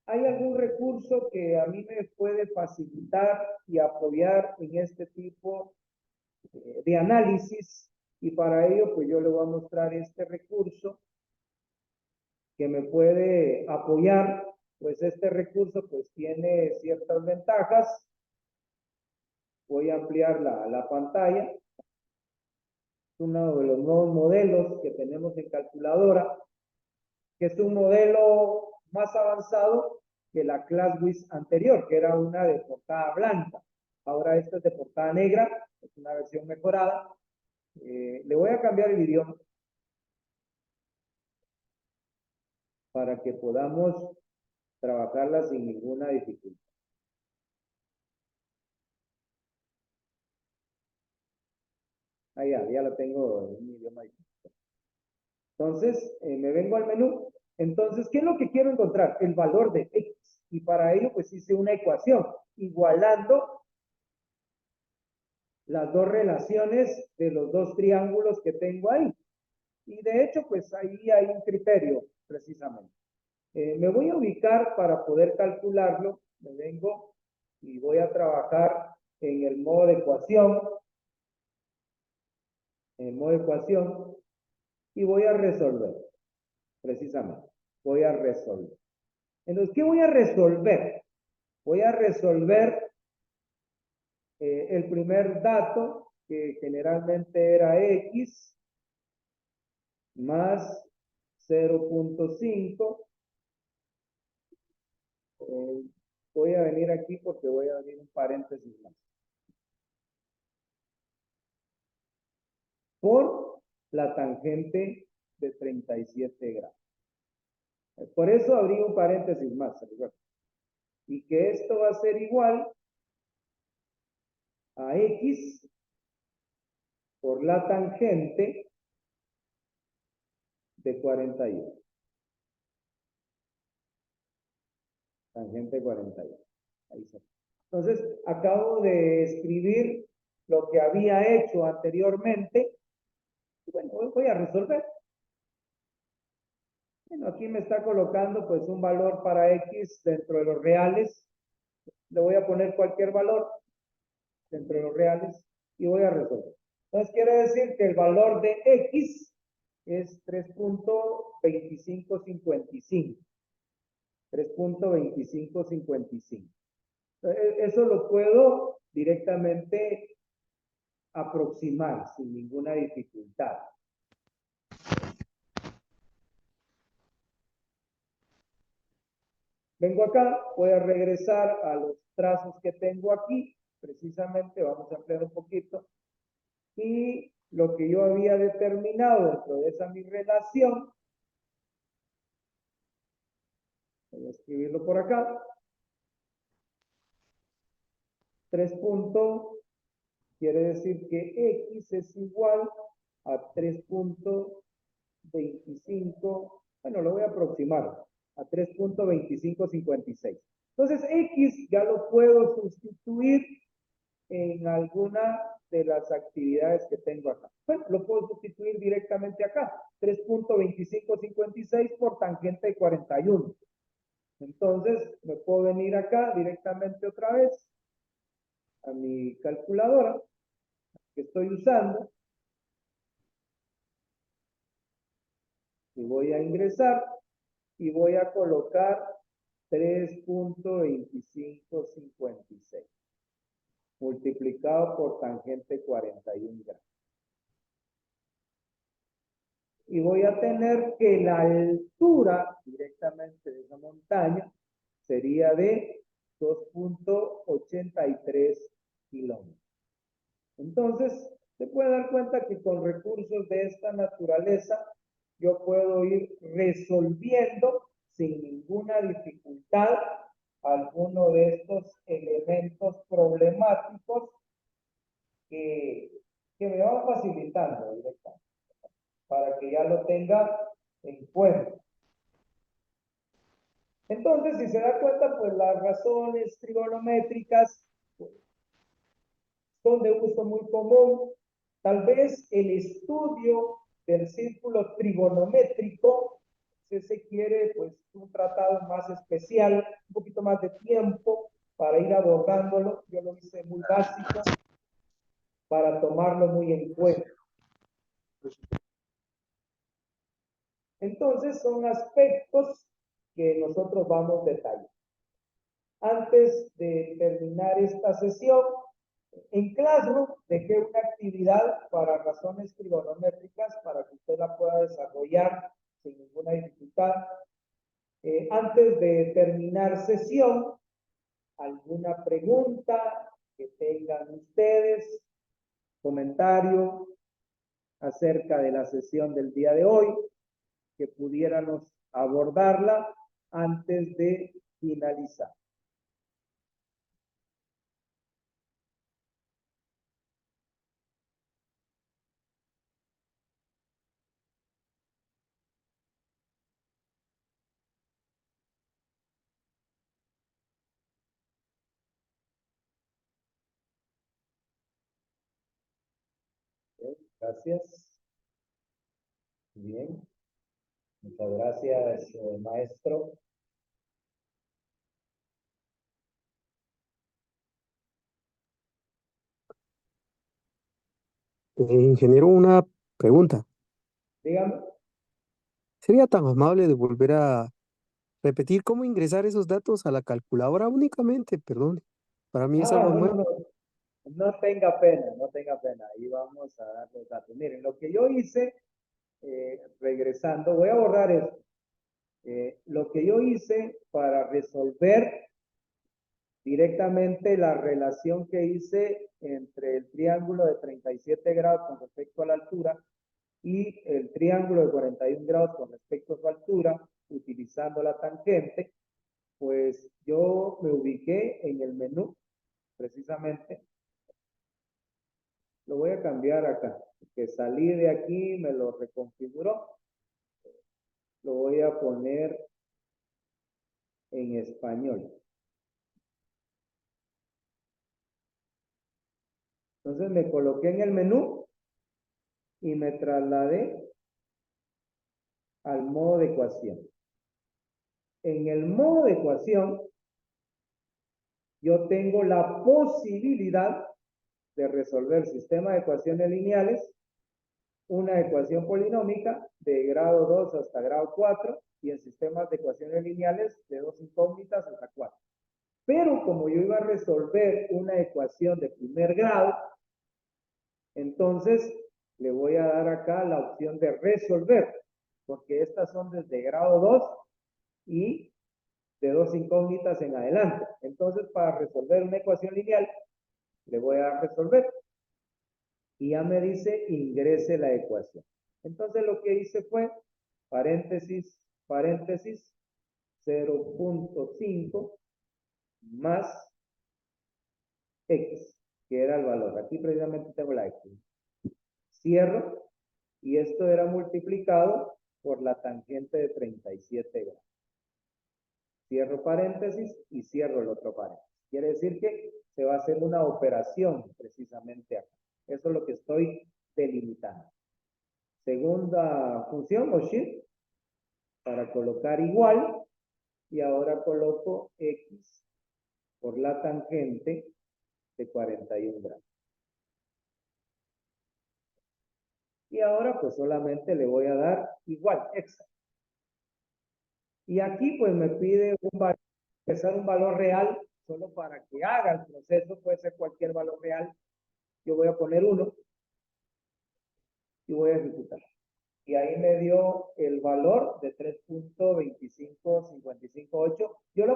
hay algún recurso que a mí me puede facilitar y apoyar en este tipo de análisis, y para ello pues yo le voy a mostrar este recurso que me puede apoyar. Pues este recurso pues tiene ciertas ventajas. Voy a ampliar la pantalla. Es uno de los nuevos modelos que tenemos en calculadora, que es un modelo más avanzado que la ClassWiz anterior, que era una de portada blanca. Ahora esta es de portada negra, es una versión mejorada. Le voy a cambiar el idioma para que podamos trabajarla sin ninguna dificultad. Ya la tengo en un idioma distinto. Entonces, me vengo al menú. Entonces, ¿qué es lo que quiero encontrar? El valor de X. Y para ello, pues hice una ecuación, igualando las dos relaciones de los dos triángulos que tengo ahí. Y de hecho, pues ahí hay un criterio, precisamente. Me voy a ubicar para poder calcularlo. Me vengo y voy a trabajar en el modo de ecuación. En el modo de ecuación. Y voy a resolver. Precisamente. Voy a resolver. Entonces, ¿qué voy a resolver? Voy a resolver el primer dato, que generalmente era X, más 0.5. Voy a venir aquí porque voy a abrir un paréntesis más. por la tangente de 37 grados. Por eso abrí un paréntesis más. Y que esto va a ser igual a X por la tangente de 41. Tangente 41. Ahí está. Entonces, acabo de escribir lo que había hecho anteriormente. Y bueno, voy a resolver. Bueno, aquí me está colocando pues un valor para X dentro de los reales. Le voy a poner cualquier valor dentro de los reales y voy a resolver. Entonces quiere decir que el valor de X es 3.2555. 3.2555. Eso lo puedo directamente aproximar sin ninguna dificultad. Vengo acá, voy a regresar a los trazos que tengo aquí, precisamente vamos a ampliar un poquito, y lo que yo había determinado dentro de esa mi relación, voy a escribirlo por acá, 3 puntos, quiere decir que X es igual a 3.25, bueno, lo voy a aproximar, a 3.2556. Entonces, X ya lo puedo sustituir en alguna de las actividades que tengo acá. Bueno, lo puedo sustituir directamente acá. 3.2556 por tangente de 41. Entonces, me puedo venir acá directamente otra vez a mi calculadora que estoy usando y voy a ingresar y voy a colocar 3.2556 multiplicado por tangente 41 grados. Y voy a tener que la altura directamente de esa montaña sería de 2.83 kilómetros. Entonces, se puede dar cuenta que con recursos de esta naturaleza yo puedo ir resolviendo sin ninguna dificultad alguno de estos elementos problemáticos que me van facilitando directamente, para que ya lo tenga en cuenta. Entonces, si se da cuenta, pues las razones trigonométricas son de uso muy común. Tal vez el estudio del círculo trigonométrico, si se quiere, pues un tratado más especial, un poquito más de tiempo para ir abordándolo. Yo lo hice muy básico para tomarlo muy en cuenta. Entonces, son aspectos que nosotros vamos detallando. Antes de terminar esta sesión, en Classroom dejé una actividad para razones trigonométricas para que usted la pueda desarrollar sin ninguna dificultad. Antes de terminar sesión, alguna pregunta que tengan ustedes, comentario acerca de la sesión del día de hoy, que pudiéramos abordarla antes de finalizar. Gracias. Bien. Muchas gracias, maestro. Ingeniero, una pregunta. Dígame. ¿Sería tan amable de volver a repetir cómo ingresar esos datos a la calculadora únicamente? Perdón, para mí es algo No, nuevo. no tenga pena, no tenga pena. Ahí vamos a dar los datos. Miren, lo que yo hice, regresando, voy a borrar esto. Lo que yo hice para resolver directamente la relación que hice entre el triángulo de 37 grados con respecto a la altura y el triángulo de 41 grados con respecto a su altura, utilizando la tangente, pues yo me ubiqué en el menú, precisamente. Lo voy a cambiar acá, que salí de aquí, me lo reconfiguró. Lo voy a poner en español. Entonces me coloqué en el menú y me trasladé al modo de ecuación. En el modo de ecuación, yo tengo la posibilidad de resolver sistema de ecuaciones lineales, una ecuación polinómica de grado 2 hasta grado 4 y en sistemas de ecuaciones lineales de 2 incógnitas hasta 4. Pero como yo iba a resolver una ecuación de primer grado, entonces le voy a dar acá la opción de resolver, porque estas son desde grado 2 y de 2 incógnitas en adelante. Entonces, para resolver una ecuación lineal, le voy a dar resolver. Y ya me dice ingrese la ecuación. Entonces, lo que hice fue paréntesis, paréntesis, 0.5 más x, que era el valor. Aquí precisamente tengo la x. Cierro, y esto era multiplicado por la tangente de 37 grados. Cierro paréntesis y cierro el otro paréntesis. Quiere decir que se va a hacer una operación precisamente acá. Eso es lo que estoy delimitando. Segunda función o shift para colocar igual, y ahora coloco x por la tangente de 41 grados. Y ahora pues solamente le voy a dar igual, extra. Y aquí pues me pide un valor real, solo para que haga el proceso, puede ser cualquier valor real. Yo voy a poner 1 y voy a ejecutar. Y ahí me dio el valor de 3.25558. Yo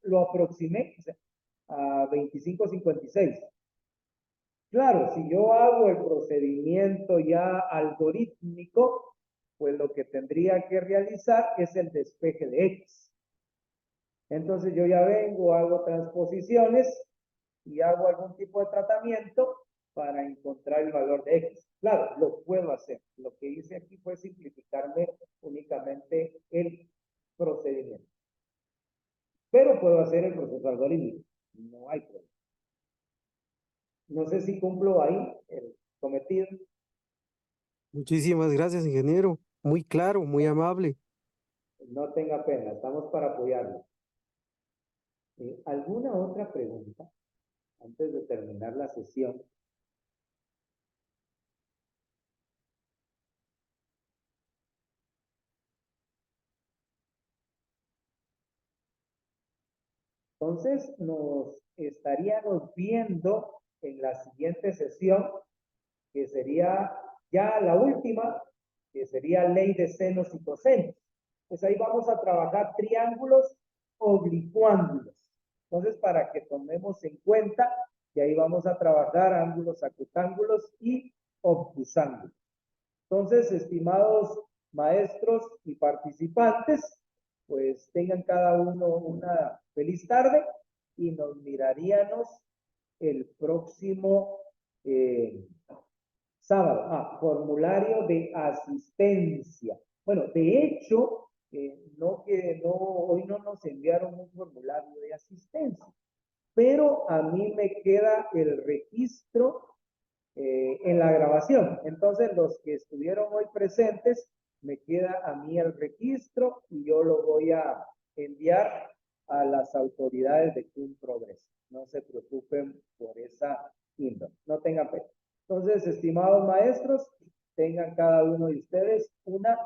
lo aproximé a 2556. Claro, si yo hago el procedimiento ya algorítmico, pues lo que tendría que realizar es el despeje de X. Entonces yo ya vengo, hago transposiciones y hago algún tipo de tratamiento para encontrar el valor de X. Claro, lo puedo hacer. Lo que hice aquí fue simplificarme únicamente el procedimiento. Pero puedo hacer el proceso algorítmico. No hay problema. No sé si cumplo ahí el cometido. Muchísimas gracias, ingeniero. Muy claro, muy amable. No tenga pena, estamos para apoyarlo. ¿Alguna otra pregunta antes de terminar la sesión? Entonces, nos estaríamos viendo en la siguiente sesión, que sería ya la última, que sería ley de senos y cosenos. Pues ahí vamos a trabajar triángulos oblicuángulos. Entonces, para que tomemos en cuenta que ahí vamos a trabajar ángulos acutángulos y obtusángulos. Entonces, estimados maestros y participantes, pues tengan cada uno una feliz tarde y nos miraríamos el próximo sábado. Formulario de asistencia. Bueno, de hecho, hoy no nos enviaron un formulario de asistencia, pero a mí me queda el registro en la grabación. Entonces, los que estuvieron hoy presentes, me queda a mí el registro y yo lo voy a enviar a las autoridades de CUN Progreso. No se preocupen por esa índole, no tengan pena. Entonces, estimados maestros, tengan cada uno de ustedes una